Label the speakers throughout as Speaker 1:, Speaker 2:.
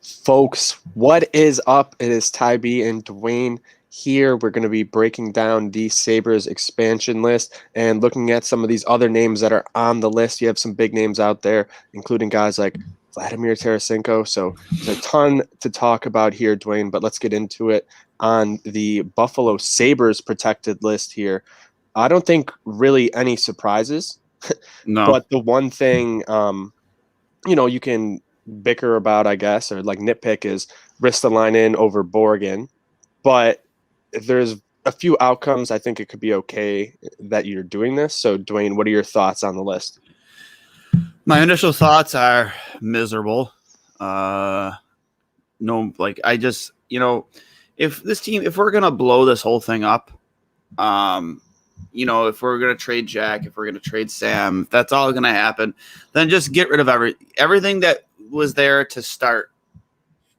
Speaker 1: Folks, what is up? It is Ty B and Duane here. We're going to be breaking down the Sabres expansion list and looking at some of these other names that are on the list. You have some big names out there, including guys like Vladimir Tarasenko. So there's a ton to talk about here, Duane, but let's get into it. On the Buffalo Sabres protected list here, I don't think really any surprises.
Speaker 2: No.
Speaker 1: But the one thing, you can bicker about, I guess, or like nitpick is Ristolainen over Borgen. But if there's a few outcomes, I think it could be okay that you're doing this. So, Duane, what are your thoughts on the list?
Speaker 2: My initial thoughts are miserable. If we're gonna blow this whole thing up, if we're gonna trade Jack, if we're gonna trade Sam, if that's all gonna happen, then just get rid of everything that was there to start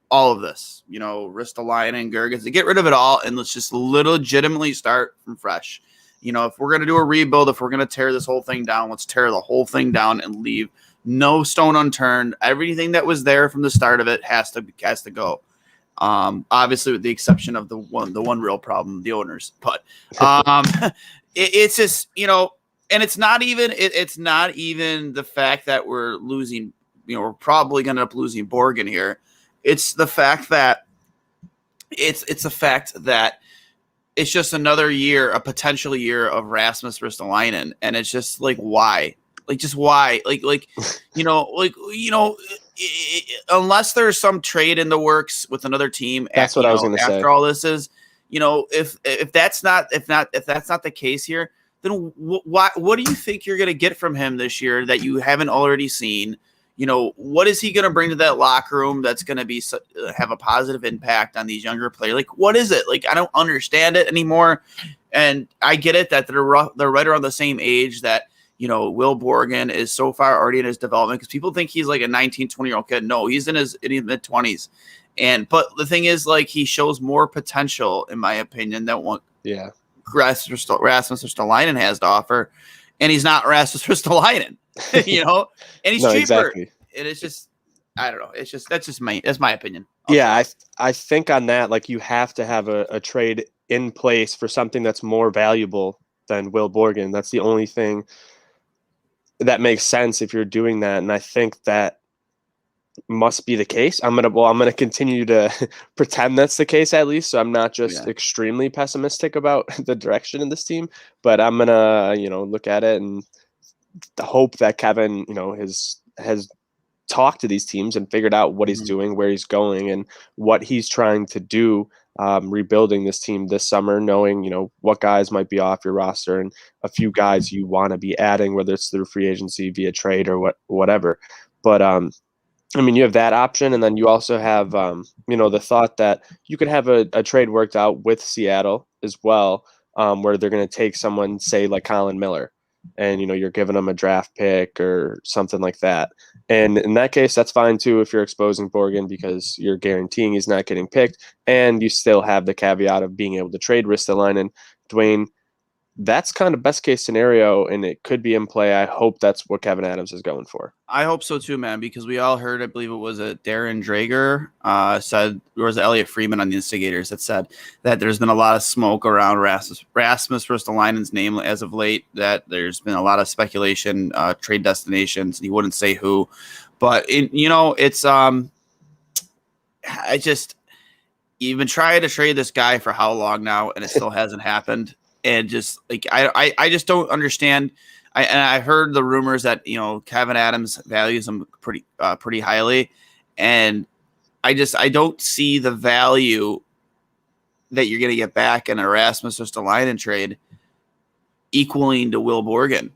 Speaker 2: all of this. Ristolainen and Gergens, get rid of it all, and let's just legitimately start from fresh. If we're gonna do a rebuild, if we're gonna tear this whole thing down, let's tear the whole thing down and leave no stone unturned. Everything that was there from the start of it has to go. Obviously, with the exception of the one real problem, the owners. But it's just and it's not even the fact that we're losing. We're probably going to end up losing Borgen here. It's the fact that it's just another year, a potential year of Rasmus Ristolainen, and it's just like why. Just why? Unless there's some trade in the works with another team.
Speaker 1: That's what I was going to say.
Speaker 2: After all this is, if that's not the case here, then what do you think you're going to get from him this year that you haven't already seen? What is he going to bring to that locker room that's going to have a positive impact on these younger players? What is it? I don't understand it anymore. And I get it that they're right around the same age that. Will Borgen is so far already in his development because people think he's like a 19, 20-year-old kid. No, he's in his mid-20s. But the thing is, he shows more potential, in my opinion, than what Rasmus Ristolainen has to offer. And he's not Rasmus Ristolainen, and he's cheaper.
Speaker 1: Exactly.
Speaker 2: And it's just, I don't know. That's my opinion.
Speaker 1: I think on that, you have to have a trade in place for something that's more valuable than Will Borgen. That's the only thing that makes sense if you're doing that, and I think that must be the case. I'm gonna continue to pretend that's the case at least, so I'm not just extremely pessimistic about the direction of this team. But I'm gonna look at it and hope that Kevin has talked to these teams and figured out what he's doing, where he's going, and what he's trying to do. Rebuilding this team this summer, knowing what guys might be off your roster and a few guys you want to be adding, whether it's through free agency, via trade, or whatever. But you have that option, and then you also have the thought that you could have a trade worked out with Seattle as well, where they're going to take someone, say like Colin Miller, and you're giving them a draft pick or something like that. And in that case, that's fine too if you're exposing Borgen because you're guaranteeing he's not getting picked, and you still have the caveat of being able to trade Ristolainen. Duane, that's kind of best case scenario, and it could be in play. I hope that's what Kevin Adams is going for.
Speaker 2: I hope so too, man, because we all heard, I believe it was Darren Drager said, or was it Elliot Freeman on the Instigators that said that there's been a lot of smoke around Rasmus Ristolainen's name as of late, that there's been a lot of speculation, trade destinations, and he wouldn't say who. But, you've been trying to trade this guy for how long now, and it still hasn't happened. And just I just don't understand. I heard the rumors that Kevin Adams values him pretty highly, and I don't see the value that you're going to get back in a Rasmus Ristolainen trade equaling to Will Borgen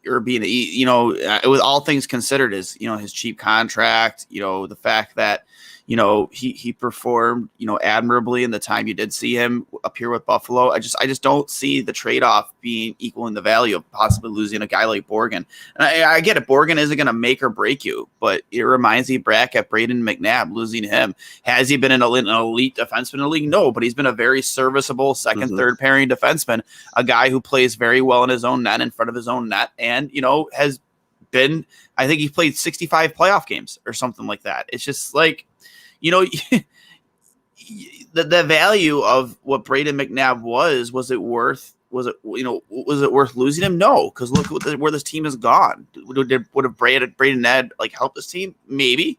Speaker 2: or being with all things considered, his cheap contract, the fact that he performed, admirably in the time you did see him appear with Buffalo. I just don't see the trade-off being equaling the value of possibly losing a guy like Borgen. And I get it. Borgen isn't going to make or break you, but it reminds me back at Braden McNabb, losing him. Has he been an elite defenseman in the league? No, but he's been a very serviceable second, third pairing defenseman, a guy who plays very well in his own net, in front of his own net, and, has been, I think he played 65 playoff games or something like that. It's just you know, the value of what Braden McNabb was it worth losing him? No, because look where this team has gone. Would have Braden Ned like helped this team? Maybe.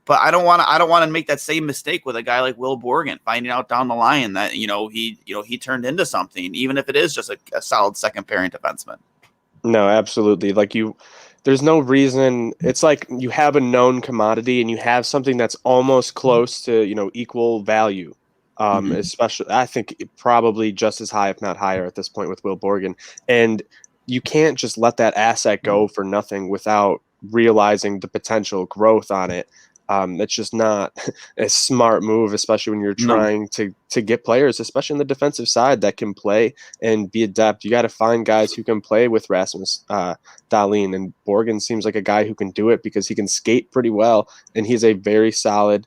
Speaker 2: But I don't want to make that same mistake with a guy like Will Borgen, finding out down the line that he turned into something, even if it is just a solid second pairing defenseman.
Speaker 1: No, absolutely. There's no reason. It's like you have a known commodity and you have something that's almost close to equal value. Especially, I think probably just as high, if not higher, at this point with Will Borgen, and you can't just let that asset go for nothing without realizing the potential growth on it. It's just not a smart move, especially when you're trying to get players, especially on the defensive side, that can play and be adept. You got to find guys who can play with Rasmus Dahlin, and Borgen seems like a guy who can do it because he can skate pretty well, and he's a very solid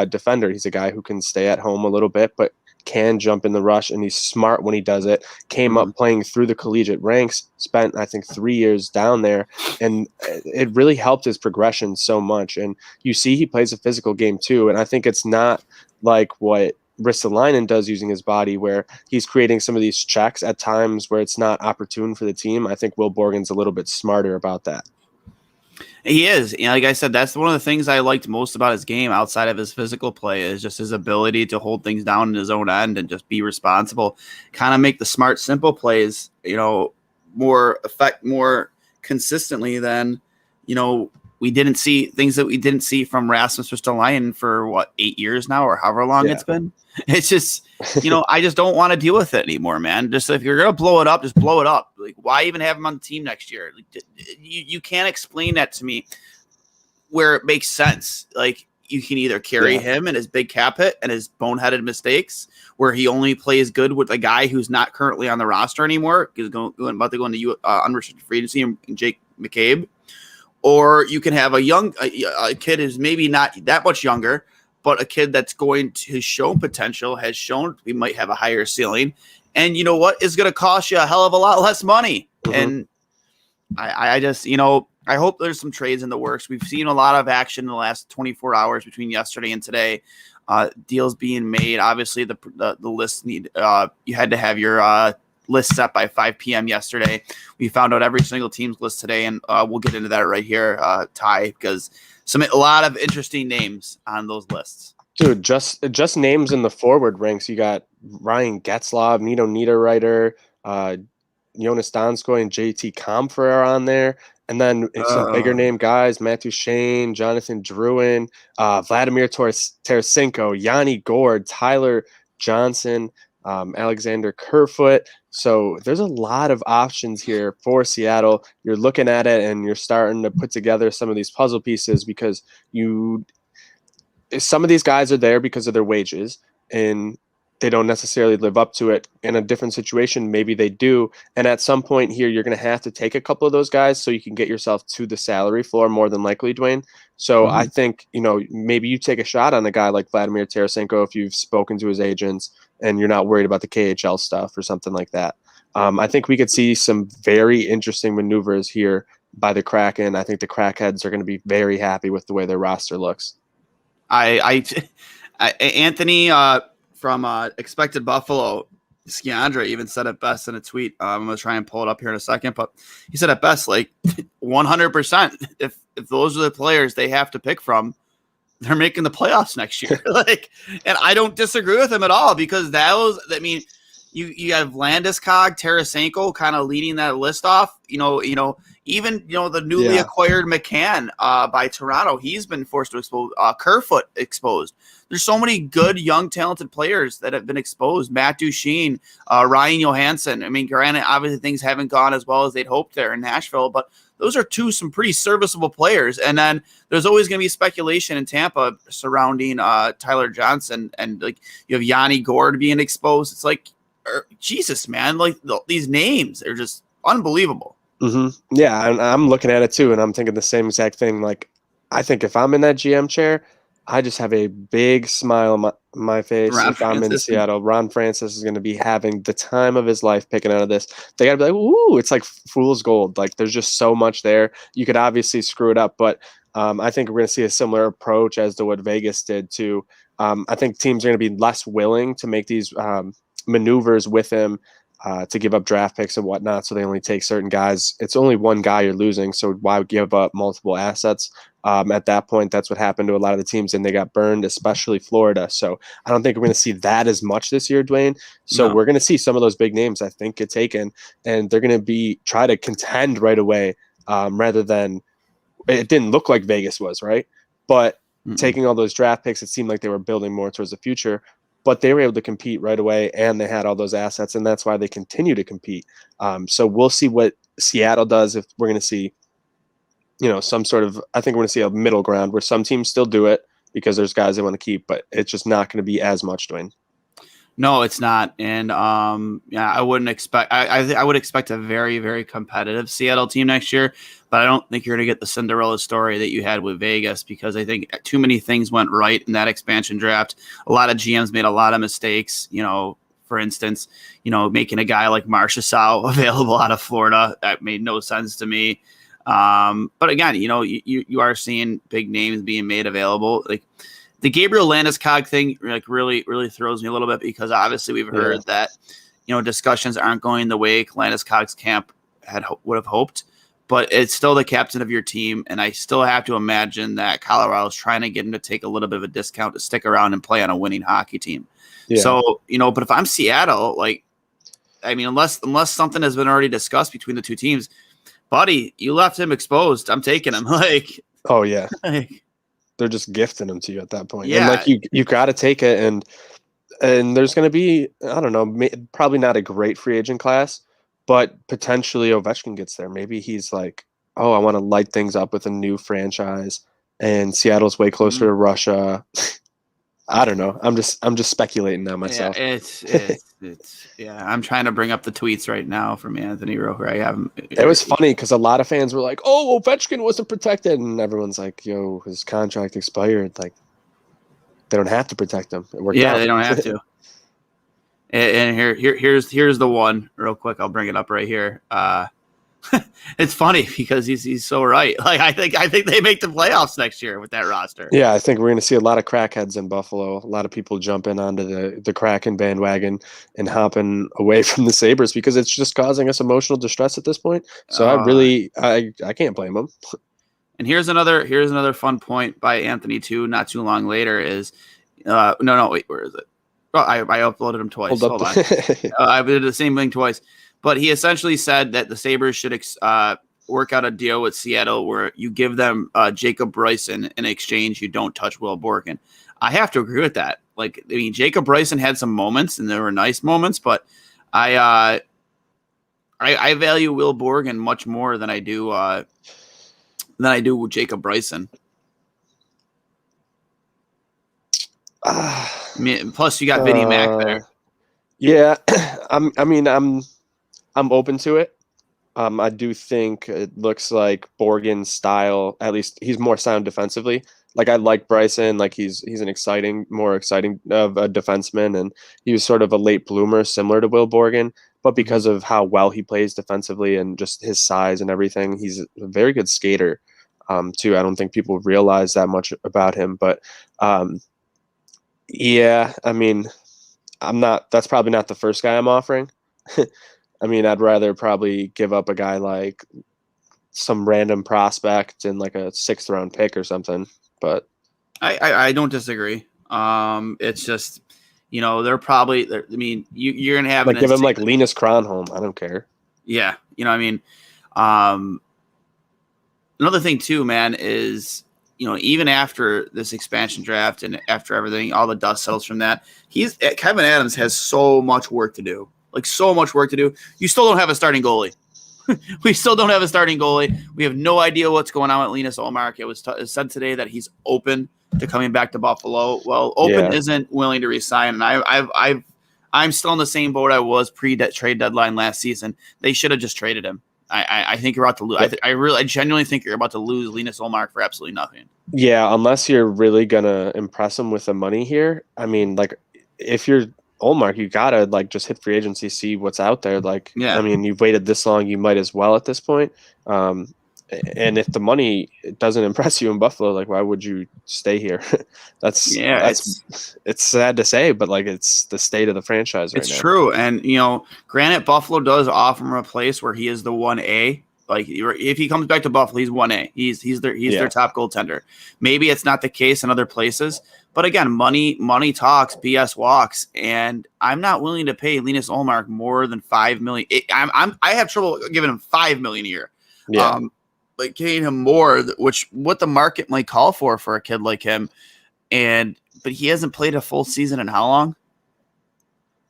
Speaker 1: defender. He's a guy who can stay at home a little bit, but can jump in the rush, and he's smart when he does it. Came up playing through the collegiate ranks, spent I think 3 years down there, and it really helped his progression so much. And you see he plays a physical game too, and I think it's not like what Ristolainen does using his body, where he's creating some of these checks at times where it's not opportune for the team. I think Will Borgen's a little bit smarter about that.
Speaker 2: He is. Like I said, that's one of the things I liked most about his game outside of his physical play is just his ability to hold things down in his own end and just be responsible, kind of make the smart, simple plays, more consistently than, we didn't see things that we didn't see from Rasmus Ristolainen for 8 years now, or however long it's been. It's just, I just don't want to deal with it anymore, man. Just if you're going to blow it up, just blow it up. Like, why even have him on the team next year? Like, you can't explain that to me where it makes sense. Like, you can either carry him and his big cap hit and his boneheaded mistakes, where he only plays good with a guy who's not currently on the roster anymore, because about to go into unrestricted free agency, and Jake McCabe. Or you can have a kid who's maybe not that much younger, but a kid that's going to show potential, has shown we might have a higher ceiling, and you know what, is going to cost you a hell of a lot less money. And I just, I hope there's some trades in the works. We've seen a lot of action in the last 24 hours between yesterday and today. Deals being made. Obviously, the list you had to have your list set by 5 p.m. yesterday. We found out every single team's list today, and we'll get into that right here, Ty, because a lot of interesting names on those lists.
Speaker 1: Dude, just names in the forward ranks. You got Ryan Getzlav, Nino Niederreiter, Jonas Donskoy, and JT Compher are on there. And then some bigger name guys, Matthew Shane, Jonathan Drouin, Vladimir Tarasenko, Yanni Gord, Tyler Johnson, Alexander Kerfoot. So there's a lot of options here for Seattle. You're looking at it and you're starting to put together some of these puzzle pieces, because some of these guys are there because of their wages and they don't necessarily live up to it. In a different situation, maybe they do. And at some point here, you're going to have to take a couple of those guys so you can get yourself to the salary floor, more than likely, Duane. So I think, maybe you take a shot on a guy like Vladimir Tarasenko if you've spoken to his agents and you're not worried about the KHL stuff or something like that. I think we could see some very interesting maneuvers here by the Kraken. I think the Crackheads are going to be very happy with the way their roster looks.
Speaker 2: Anthony from Expected Buffalo, Skiandra, even said it best in a tweet. I'm going to try and pull it up here in a second, but he said it best, like 100%. If those are the players they have to pick from, they're making the playoffs next year. And I don't disagree with him at all, because you have Landeskog, Tarasenko kind of leading that list off. Even the newly acquired McCann by Toronto, he's been forced to expose. Kerfoot exposed. There's so many good, young, talented players that have been exposed. Matt Duchene, Ryan Johansson. I mean, granted, obviously things haven't gone as well as they'd hoped there in Nashville, but those are some pretty serviceable players. And then there's always going to be speculation in Tampa surrounding Tyler Johnson, and like you have Yanni Gord being exposed. It's like, Jesus, man, like these names are just unbelievable.
Speaker 1: Yeah, and I'm looking at it too, and I'm thinking the same exact thing. Like, I think if I'm in that GM chair, I just have a big smile on my face. I'm in Seattle, Ron Francis is going to be having the time of his life picking out of this. They got to be like, ooh, it's like fool's gold. Like, there's just so much there. You could obviously screw it up, but I think we're going to see a similar approach as to what Vegas did too. I think teams are going to be less willing to make these maneuvers with him to give up draft picks and whatnot. So they only take certain guys. It's only one guy you're losing. So why give up multiple assets? At that point, that's what happened to a lot of the teams, and they got burned, especially Florida. So I don't think we're going to see that as much this year, Duane. So we're going to see some of those big names, I think, get taken, and they're going to try to contend right away rather than it didn't look like Vegas was, right? But taking all those draft picks, it seemed like they were building more towards the future. But they were able to compete right away, and they had all those assets, and that's why they continue to compete. So we'll see what Seattle does if we're going to see, some sort of – I think we're going to see a middle ground where some teams still do it because there's guys they want to keep, but it's just not going to be as much, Duane.
Speaker 2: No, it's not. And I wouldn't expect – I would expect a very, very competitive Seattle team next year, but I don't think you're going to get the Cinderella story that you had with Vegas because I think too many things went right in that expansion draft. A lot of GMs made a lot of mistakes, for instance, making a guy like Marchessault available out of Florida. That made no sense to me. But again, you are seeing big names being made available. Like the Gabriel Landeskog thing, like really, really throws me a little bit because obviously we've heard that, discussions aren't going the way Landeskog's camp would have hoped. But it's still the captain of your team, and I still have to imagine that Colorado's trying to get him to take a little bit of a discount to stick around and play on a winning hockey team. Yeah. So, but if I'm Seattle, unless something has been already discussed between the two teams, buddy, you left him exposed. I'm taking him.
Speaker 1: Oh yeah, they're just gifting him to you at that point. Yeah, and you got to take it, and there's going to be, I don't know, probably not a great free agent class. But potentially Ovechkin gets there. Maybe he's like, oh, I want to light things up with a new franchise, and Seattle's way closer to Russia. I don't know. I'm just speculating now myself.
Speaker 2: Yeah, it's I'm trying to bring up the tweets right now from Anthony Roher. I haven't.
Speaker 1: It was funny because a lot of fans were like, "Oh, Ovechkin wasn't protected," and everyone's like, "Yo, his contract expired." Like, they don't have to protect him. It worked out.
Speaker 2: They don't have to. And here's the one real quick. I'll bring it up right here. It's funny because he's so right. Like I think they make the playoffs next year with that roster.
Speaker 1: Yeah, I think we're going to see a lot of crackheads in Buffalo. A lot of people jumping onto the Kraken bandwagon and hopping away from the Sabres because it's just causing us emotional distress at this point. So I can't blame them.
Speaker 2: And here's another fun point by Anthony too. Not too long later is wait, where is it? Oh, I uploaded him twice. Hold on. I did the same thing twice. But he essentially said that the Sabres should work out a deal with Seattle where you give them Jacob Bryson in exchange. You don't touch Will Borgen. I have to agree with that. Like, I mean, Jacob Bryson had some moments, and there were nice moments, but I value Will Borgen much more than I do Jacob Bryson. Plus, you got Vinny Mac there.
Speaker 1: Yeah, I'm open to it. I do think it looks like Borgen's style. At least he's more sound defensively. Like I like Bryson. Like he's an more exciting of a defenseman, and he was sort of a late bloomer, similar to Will Borgen. But because of how well he plays defensively and just his size and everything, he's a very good skater too. I don't think people realize that much about him, but. Yeah, I mean, that's probably not the first guy I'm offering. I mean, I'd rather probably give up a guy like some random prospect and like a 6th round pick or something. But
Speaker 2: I don't disagree. It's just, they're probably, I mean, you're going to have
Speaker 1: give him like Linus Kronholm. I don't care.
Speaker 2: Yeah. I mean, another thing too, man, is, even after this expansion draft and after everything, all the dust settles from that, Kevin Adams has so much work to do. Like so much work to do. You still don't have a starting goalie. We still don't have a starting goalie. We have no idea what's going on with Linus Ullmark. It was said today that he's open to coming back to Buffalo. Well, isn't willing to resign, and I'm still in the same boat I was pre-trade deadline last season. They should have just traded him. I think you're about to lose. I genuinely think you're about to lose Linus Ullmark for absolutely nothing.
Speaker 1: Yeah, unless you're really gonna impress him with the money here. I mean, like if you're Ullmark, you gotta like just hit free agency, see what's out there. Like, I mean, you've waited this long, you might as well at this point. And if the money doesn't impress you in Buffalo, like why would you stay here? that's it's sad to say, but like it's the state of the franchise right now.
Speaker 2: It's true, and granted, Buffalo does offer him a place where he is the 1A. Like if he comes back to Buffalo, he's 1A. He's their top goaltender. Maybe it's not the case in other places, but again, money talks, BS walks, and I'm not willing to pay Linus Ullmark more than $5 million. I have trouble giving him $5 million a year.
Speaker 1: Yeah.
Speaker 2: Like paying him more, what the market might call for a kid like him, but he hasn't played a full season in how long?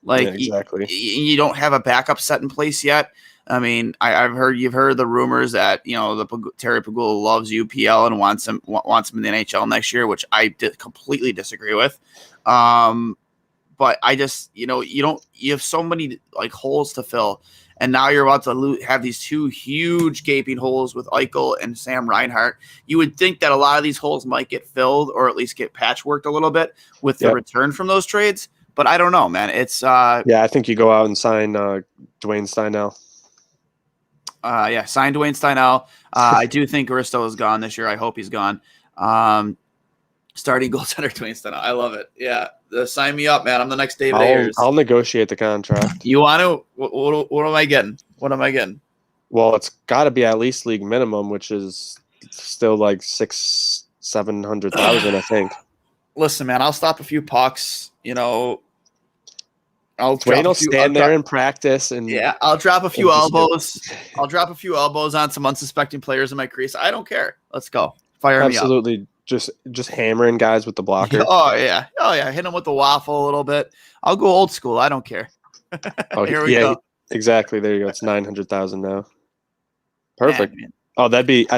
Speaker 2: Like
Speaker 1: yeah, exactly.
Speaker 2: You don't have a backup set in place yet. I mean, you've heard the rumors that Terry Pagula loves UPL and wants him in the NHL next year, which I completely disagree with. But I just you have so many like holes to fill, and now you're about to have these two huge gaping holes with Eichel and Sam Reinhart. You would think that a lot of these holes might get filled or at least get patchworked a little bit with the return from those trades. But I don't know, man. It's
Speaker 1: I think you go out and sign Duane Steinel.
Speaker 2: Sign Duane Steinel. I do think Risto is gone this year. I hope he's gone. Starting goaltender Duane Steinel. I love it. Yeah, sign me up, man. I'm the next David Ayers.
Speaker 1: I'll negotiate the contract.
Speaker 2: You want to? What am I getting? What am I getting?
Speaker 1: Well, it's got to be at least league minimum, which is still like $600,000-$700,000, I think.
Speaker 2: Listen, man, I'll stop a few pucks.
Speaker 1: Duane will stand there in practice, and
Speaker 2: I'll drop a few elbows. I'll drop a few elbows on some unsuspecting players in my crease. I don't care. Let's go. Fire me up.
Speaker 1: Absolutely, just hammering guys with the blocker.
Speaker 2: Oh yeah. Hit them with the waffle a little bit. I'll go old school. I don't care.
Speaker 1: Here we go. Exactly. There you go. It's 900,000 now. Perfect. Man. I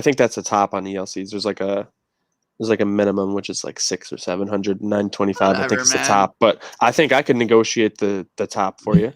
Speaker 1: think that's the top on ELCs. There's like a minimum, which is like 600 or 700, 925. I think it's the top, but I think I can negotiate the top for you.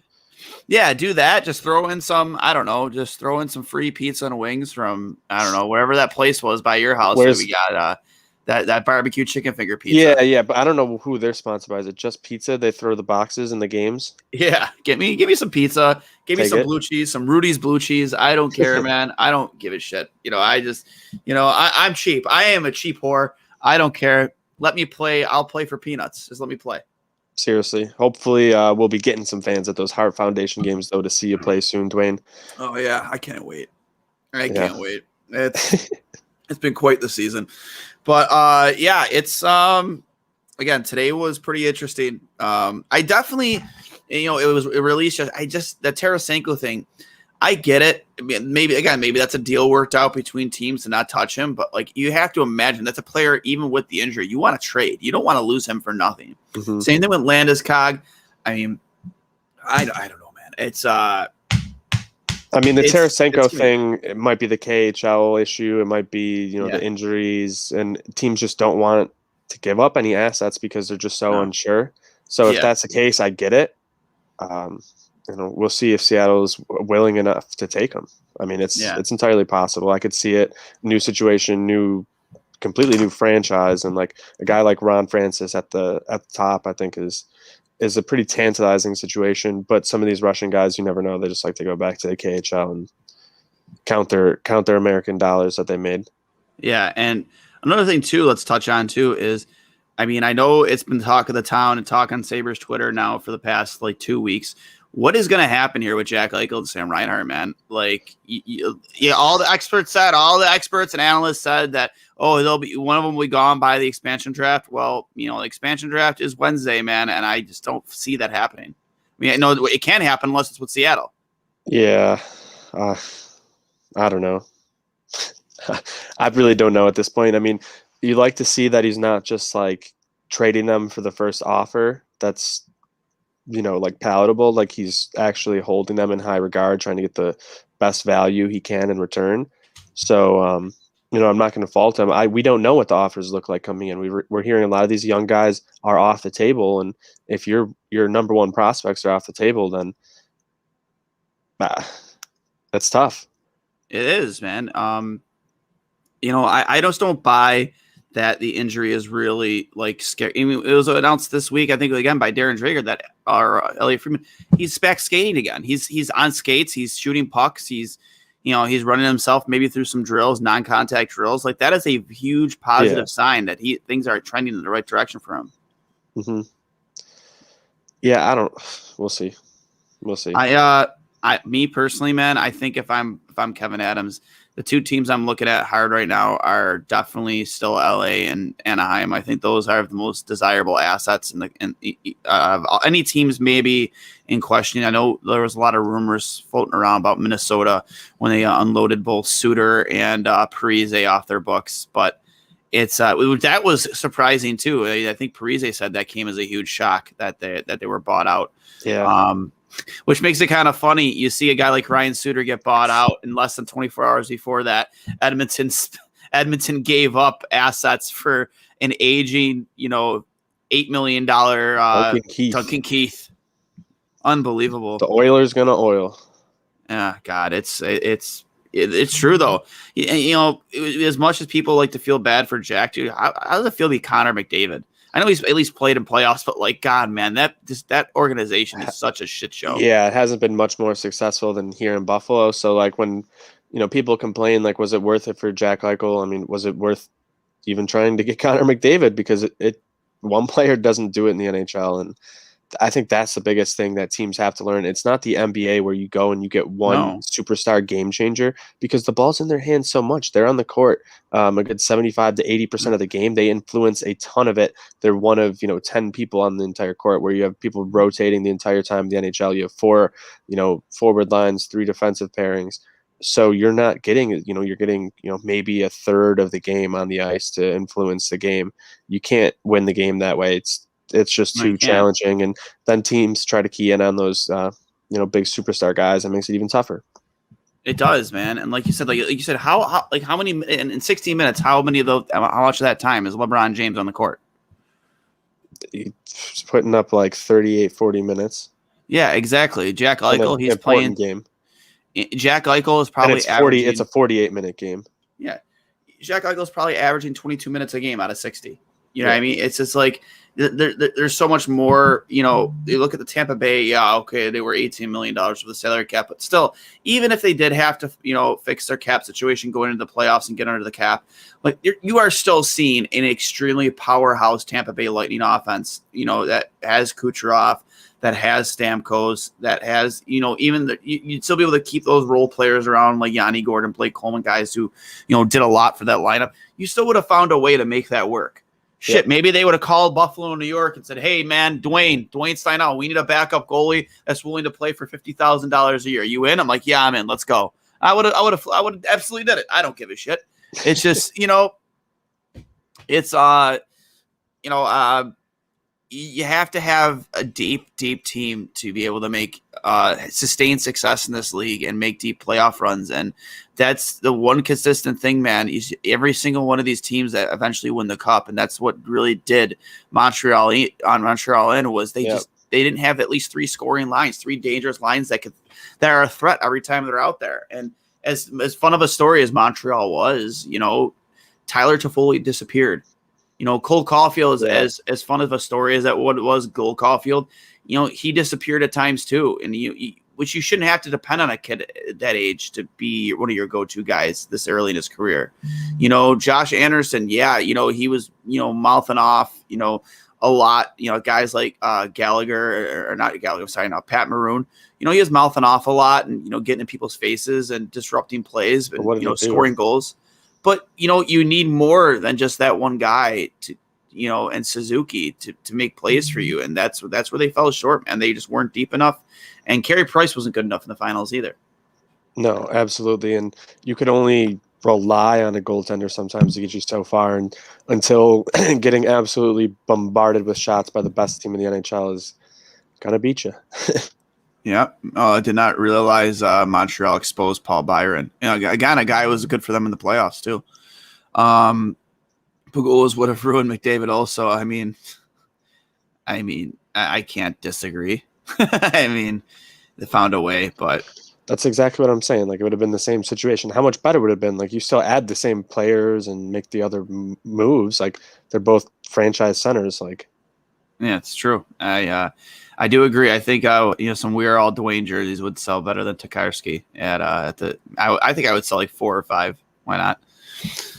Speaker 2: Yeah, do that. Just throw in some, I don't know, just throw in some free pizza and wings from, I don't know, wherever that place was by your house. Where we got that barbecue chicken finger pizza.
Speaker 1: Yeah, but I don't know who they're sponsored by. Is it just pizza? They throw the boxes in the games?
Speaker 2: Yeah, give me some pizza. Give me some blue cheese, some Rudy's blue cheese. I don't care, man. I don't give a shit. I'm cheap. I am a cheap whore. I don't care. Let me play. I'll play for peanuts. Just let me play.
Speaker 1: Seriously. Hopefully we'll be getting some fans at those Hart Foundation games, though, to see you play soon, Duane.
Speaker 2: Oh, yeah. I can't wait. I can't wait. It's been quite the season. But, it's again, today was pretty interesting. I definitely, it released. The Tarasenko thing. I get it. Maybe that's a deal worked out between teams to not touch him. But like, you have to imagine that's a player, even with the injury, you want to trade. You don't want to lose him for nothing. Mm-hmm. Same thing with Landeskog. I mean, I don't know, man. It's the
Speaker 1: Tarasenko thing. It might be the KHL issue. It might be the injuries, and teams just don't want to give up any assets because they're just so unsure. So if that's the case, I get it. We'll see if Seattle is willing enough to take him. I mean, it's entirely possible. I could see it. New situation, completely new franchise, and like a guy like Ron Francis at the top, I think is a pretty tantalizing situation. But some of these Russian guys, you never know. They just like to go back to the KHL and count their American dollars that they made.
Speaker 2: Yeah, and another thing too, let's touch on too is, I mean, I know it's been talk of the town and talk on Sabres Twitter now for the past like 2 weeks. What is going to happen here with Jack Eichel and Sam Reinhart, man? Like, all the experts and analysts said that, they'll be one of them will be gone by the expansion draft. Well, the expansion draft is Wednesday, man, and I just don't see that happening. I mean, I know it can happen unless it's with Seattle.
Speaker 1: Yeah, I don't know. I really don't know at this point. I mean, you like to see that he's not just like trading them for the first offer. That's like palatable, like he's actually holding them in high regard, trying to get the best value he can in return. So, I'm not going to fault him. We don't know what the offers look like coming in. We're hearing a lot of these young guys are off the table, and if your number one prospects are off the table, then that's tough.
Speaker 2: It is, man. I just don't buy that the injury is really like scary. I mean, it was announced this week, I think, again by Darren Dreger that Elliot Friedman, he's back skating again. He's on skates. He's shooting pucks. He's he's running himself maybe through some drills, non-contact drills. Like that is a huge positive sign that things are trending in the right direction for him.
Speaker 1: Mm-hmm. Yeah, we'll see. We'll see.
Speaker 2: Me personally, man, I think if I'm Kevin Adams, the two teams I'm looking at hard right now are definitely still LA and Anaheim. I think those are the most desirable assets in any teams maybe in question. I know there was a lot of rumors floating around about Minnesota when they unloaded both Suter and Parise off their books, but that was surprising too. I think Parise said that came as a huge shock that they were bought out.
Speaker 1: Yeah.
Speaker 2: Which makes it kind of funny. You see a guy like Ryan Suter get bought out in less than 24 hours before that. Edmonton gave up assets for an aging, $8 million Duncan Keith. Unbelievable.
Speaker 1: The Oilers gonna oil.
Speaker 2: Yeah, God, it's true though. As much as people like to feel bad for Jack, dude, how does it feel to be Connor McDavid? I know he's at least played in playoffs, but like, God, man, that organization is such a shit show.
Speaker 1: Yeah, it hasn't been much more successful than here in Buffalo. So like when, people complain, like, was it worth it for Jack Eichel? I mean, was it worth even trying to get Connor McDavid? Because it one player doesn't do it in the NHL. And I think that's the biggest thing that teams have to learn. It's not the NBA where you go and you get one superstar game changer, because the ball's in their hands so much. They're on the court a good 75 to 80% of the game. They influence a ton of it. They're one of 10 people on the entire court, where you have people rotating the entire time. The NHL, you have 4 forward lines, 3 defensive pairings. So you're not getting, you're getting, maybe a third of the game on the ice to influence the game. You can't win the game that way. It's just too challenging, and then teams try to key in on those big superstar guys. That makes it even tougher.
Speaker 2: It does, man. And like you said, how many in 16 minutes? How much of that time is LeBron James on the court?
Speaker 1: He's putting up like 38, 40 minutes.
Speaker 2: Yeah, exactly. Jack Eichel, he's playing
Speaker 1: game.
Speaker 2: Jack Eichel is probably averaging.
Speaker 1: It's a 48-minute game.
Speaker 2: Yeah, Jack Eichel is probably averaging 22 minutes a game out of 60. You know what I mean? It's just like there's so much more. You look at the Tampa Bay. Yeah, okay, they were $18 million for the salary cap, but still, even if they did have to, fix their cap situation going into the playoffs and get under the cap, like you are still seeing an extremely powerhouse Tampa Bay Lightning offense. That has Kucherov, that has Stamkos, that has you'd still be able to keep those role players around like Yanni Gordon, Blake Coleman, guys who did a lot for that lineup. You still would have found a way to make that work. Shit, maybe they would have called Buffalo, New York, and said, "Hey, man, Duane Steinau, we need a backup goalie that's willing to play for $50,000 a year. You in?" I'm like, "Yeah, I'm in. Let's go." I would have absolutely did it. I don't give a shit. It's just, it's you have to have a deep team to be able to make sustain success in this league and make deep playoff runs. And that's the one consistent thing, man. Is every single one of these teams that eventually win the cup, and that's what really did Montreal in was they didn't have at least 3 scoring lines, 3 dangerous lines that are a threat every time they're out there. And as fun of a story as Montreal was, Tyler Toffoli disappeared. Cole Caulfield is as fun of a story as that what it was. Cole Caulfield, he disappeared at times too, and which you shouldn't have to depend on a kid at that age to be one of your go-to guys this early in his career. Josh Anderson, he was mouthing off, a lot. Guys like Gallagher or not Gallagher, sorry, no, Pat Maroon. He was mouthing off a lot and getting in people's faces and disrupting plays and scoring goals. But, you need more than just that one guy to, and Suzuki to make plays for you. And that's where they fell short, man. They just weren't deep enough. And Carey Price wasn't good enough in the finals either.
Speaker 1: No, absolutely. And you could only rely on a goaltender sometimes to get you so far. And until getting absolutely bombarded with shots by the best team in the NHL is going to beat you.
Speaker 2: Yeah. I did not realize Montreal exposed Paul Byron. Again, a guy who was good for them in the playoffs too. Pujols would have ruined McDavid also. I mean, I can't disagree. I mean, they found a way, but
Speaker 1: that's exactly what I'm saying. Like, it would have been the same situation. How much better would it have been? Like, you still add the same players and make the other moves. Like, they're both franchise centers. Like,
Speaker 2: Yeah, it's true. I do agree. I think some We're All Dwayne jerseys would sell better than Tokarski at the. I think I would sell like 4 or 5. Why not?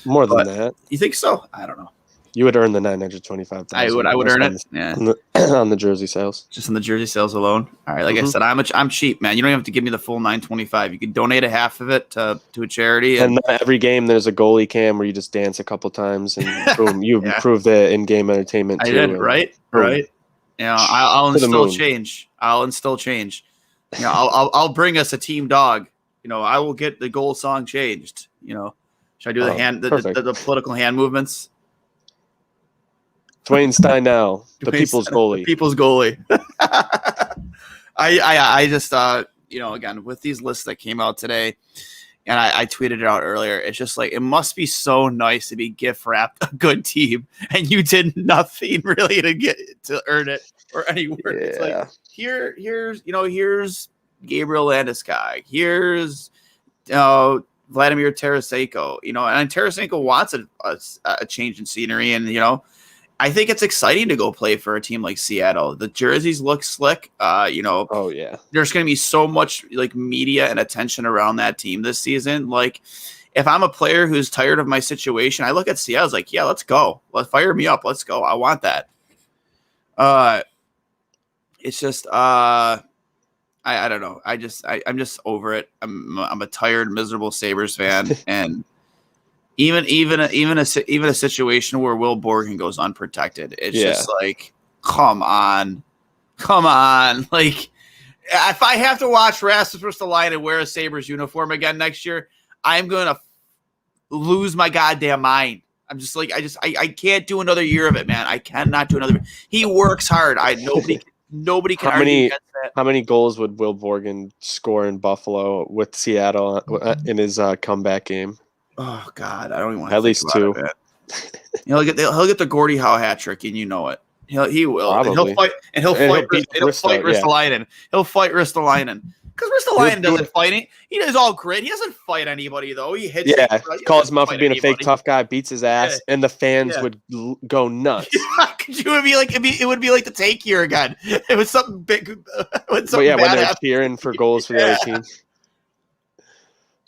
Speaker 1: More than
Speaker 2: But
Speaker 1: that.
Speaker 2: You think so? I don't know.
Speaker 1: You would earn the $925,000.
Speaker 2: I would earn it. Yeah.
Speaker 1: On the jersey sales.
Speaker 2: Just on the jersey sales alone. All right. Like I said, I'm cheap, man. You don't have to give me the full $925. You can donate a half of it to a charity.
Speaker 1: And every game there's a goalie cam where you just dance a couple times and boom, you improve the in-game entertainment too.
Speaker 2: I did, right? Boom. Right. I'll instill change. I'll instill change. I'll bring us a team dog. I will get the goal song changed. Should I do the political hand movements?
Speaker 1: Duane Steinell, the people's goalie.
Speaker 2: The people's goalie. I just again, with these lists that came out today, and I tweeted it out earlier, it's just like, it must be so nice to be gift wrapped a good team, and you did nothing really to earn it or any work. Yeah. It's like, here's Gabriel Landeskog. Here's Vladimir Tarasenko. And Tarasenko wants a change in scenery, and I think it's exciting to go play for a team like Seattle. The jerseys look slick. Oh
Speaker 1: yeah.
Speaker 2: There's going to be so much like media and attention around that team this season. Like, if I'm a player who's tired of my situation, I look at Seattle. I was like, yeah, let's go. Let's fire me up. Let's go. I want that. It's just I don't know. I'm just over it. I'm a tired, miserable Sabres fan, and even a situation where Will Borgen goes unprotected, it's just like, come on. Like, if I have to watch Rasmus Ristolainen wear a Sabres uniform again next year, I'm gonna lose my goddamn mind. I'm just like, I can't do another year of it, man. I cannot do another. He works hard. Nobody can argue against that.
Speaker 1: How many goals would Will Borgen score in Buffalo with Seattle in his comeback game?
Speaker 2: Oh God, I don't even want to.
Speaker 1: At least 2.
Speaker 2: He'll get the Gordie Howe hat trick, and you know it. He will.
Speaker 1: Probably.
Speaker 2: He'll fight Ristolainen. He'll fight Ristolainen. Because Ristolainen doesn't fight. He does all grit. He doesn't fight anybody though. He hits.
Speaker 1: Yeah, calls him out for being a fake tough guy, beats his ass, and the fans would go nuts.
Speaker 2: It would be like the take year again. It was something big. When
Speaker 1: they're cheering for goals for the other team.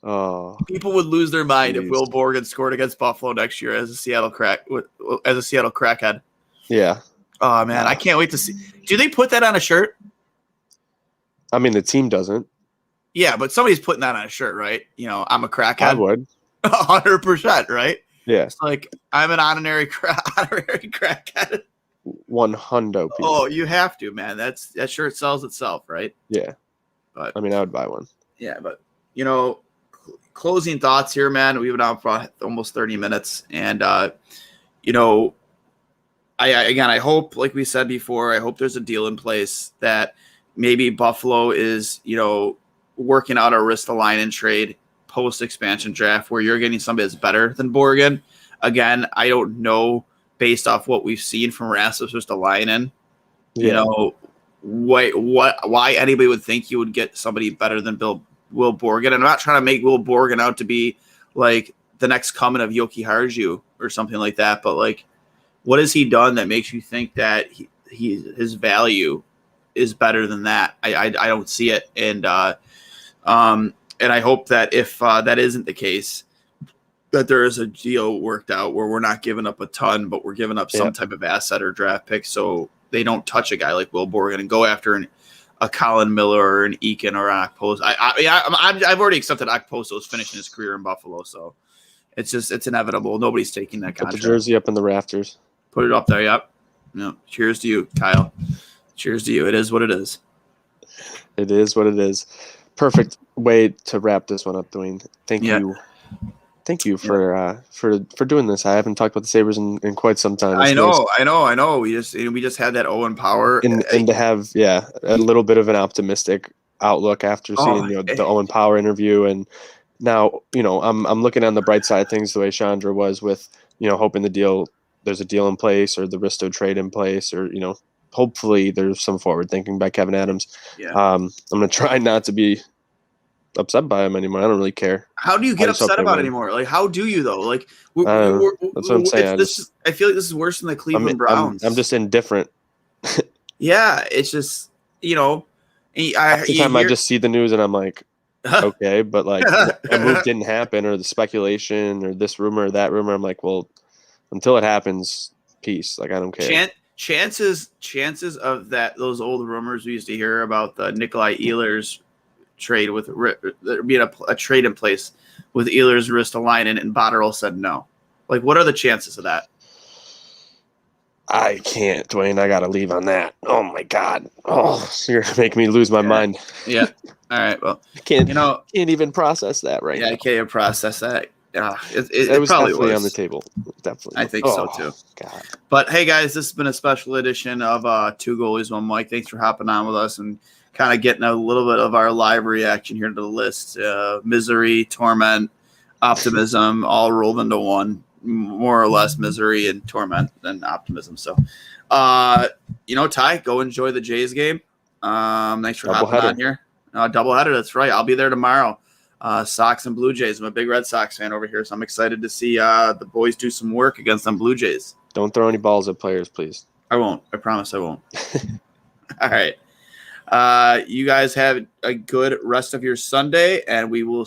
Speaker 1: Oh,
Speaker 2: people would lose their mind if Will Borgen scored against Buffalo next year as a Seattle crackhead.
Speaker 1: Yeah.
Speaker 2: Oh man, I can't wait to see. Do they put that on a shirt?
Speaker 1: I mean, the team doesn't.
Speaker 2: Yeah, but somebody's putting that on a shirt, right? I'm a crackhead. I
Speaker 1: would.
Speaker 2: 100%, right?
Speaker 1: Yeah.
Speaker 2: It's like, I'm an honorary crackhead.
Speaker 1: 100%.
Speaker 2: Oh, you have to, man. That shirt sells itself, right?
Speaker 1: Yeah. But I mean, I would buy one.
Speaker 2: Yeah, but closing thoughts here, man. We've been on for almost 30 minutes, and I hope, like we said before, I hope there's a deal in place that maybe Buffalo is, working out a Ristolainen trade post-expansion draft where you're getting somebody that's better than Borgen. Again, I don't know, based off what we've seen from Rasmus Ristolainen, why anybody would think you would get somebody better than Will Borgen. I'm not trying to make Will Borgen out to be like the next coming of Yoki Harju or something like that, but like, what has he done that makes you think that his value is better than that? I don't see it, and I hope that if that isn't the case, that there is a deal worked out where we're not giving up a ton, but we're giving up some type of asset or draft pick, so they don't touch a guy like Will Borgen and go after a Colin Miller or an Eakin or an Okposo. I've already accepted Okposo's finishing his career in Buffalo, so it's inevitable. Nobody's taking that contract.
Speaker 1: Put the jersey up in the rafters.
Speaker 2: Put it up there, yep. No, cheers to you, Kyle. Cheers to you. It is what it is.
Speaker 1: It is what it is. Perfect way to wrap this one up, Duane. Thank you. Thank you for doing this. I haven't talked about the Sabres in quite some time.
Speaker 2: I know. We just had that Owen Power
Speaker 1: and to have a little bit of an optimistic outlook after seeing the Owen Power interview, and now I'm looking on the bright side of things the way Chandra was with hoping there's a deal in place or the Risto trade in place, or hopefully there's some forward thinking by Kevin Adams.
Speaker 2: Yeah.
Speaker 1: I'm gonna try not to be upset by him anymore. I don't really care.
Speaker 2: How do you get upset about it anymore? Like, how do you though? Like,
Speaker 1: that's what I'm saying.
Speaker 2: I feel like this is worse than the Cleveland Browns.
Speaker 1: I'm just indifferent.
Speaker 2: Yeah, it's just,
Speaker 1: Half the time I just see the news and I'm like, okay, but like a move didn't happen, or the speculation, or this rumor or that rumor. I'm like, well, until it happens, peace. Like, I don't care.
Speaker 2: Chances of those old rumors we used to hear about the Nikolai Ehlers trade with there being a trade in place with Ehlers, Ristolainen, and Botterill said no. Like, what are the chances of that?
Speaker 1: I can't, Duane. I gotta leave on that. Oh my God. Oh, you're gonna make me lose my mind.
Speaker 2: Yeah. All right. Well,
Speaker 1: I can't even process that right now.
Speaker 2: I can't even process that.
Speaker 1: It was
Speaker 2: probably
Speaker 1: definitely
Speaker 2: was
Speaker 1: on the table. Definitely.
Speaker 2: I think so too.
Speaker 1: God.
Speaker 2: But hey, guys, this has been a special edition of Two Goalies, One Mike. Thanks for hopping on with us and kind of getting a little bit of our live reaction here to the list. Misery, torment, optimism, all rolled into one. More or less misery and torment than optimism. So, Ty, go enjoy the Jays game. Thanks for hopping on here. Doubleheader, that's right. I'll be there tomorrow. Sox and Blue Jays. I'm a big Red Sox fan over here, so I'm excited to see the boys do some work against them Blue Jays.
Speaker 1: Don't throw any balls at players, please.
Speaker 2: I won't. I promise I won't. All right. You guys have a good rest of your Sunday, and we will